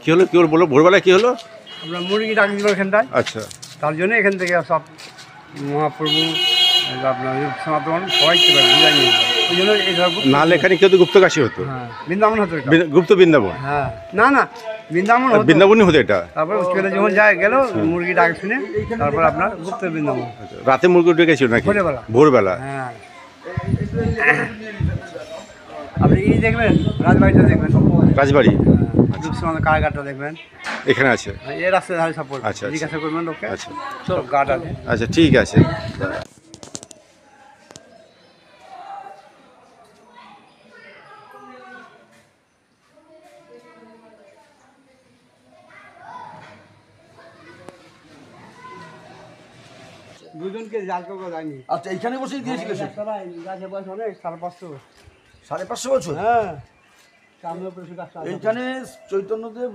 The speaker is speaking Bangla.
কি হলো বলো ভোরবেলায় কি হলো? আমরা মুরগি ডাক দিল এখানটায়, আচ্ছা, তার জন্য এখান থেকে সব মহাপ্রভু আপনার সনাতন সবাই বিদায় নিয়ে গেল। ওই জন্য এইসব নাহলে এখানে কেউ তো গুপ্তকাশী হতো, হ্যাঁ বৃন্দাবন হতো এটা। গুপ্ত বৃন্দাবন। হ্যাঁ না বৃন্দাবন হতো। বৃন্দাবনই হতো এটা। তারপর উচ্চলে যখন যায় গেল মুরগি ডাক শুনে, তারপর আপনার গুপ্ত বৃন্দাবন। রাতে মুরগি ডেকেছিল নাকি? ভোরবেলা। ভোরবেলা। হ্যাঁ আপনি ই দেখবেন, রাজবাড়িটা দেখবেন, রাজবাড়ি কারাগারটা দেখবেন, এখানে আছে। এই রাস্তায় ধারে সাপোর্ট। আচ্ছা, আচ্ছা। জিজ্ঞাসা করবেন লোককে, আচ্ছা সব গার্ড আছে। আচ্ছা, ঠিক আছে। দুজনকে জাল করে যায়নি। আচ্ছা এইখানে বসেই দিয়েছিল সে? গাছে বয়স অনেক 550 550 বছর। হ্যাঁ সামনে উপরে শুধু এইখানে চৈতন্যদেব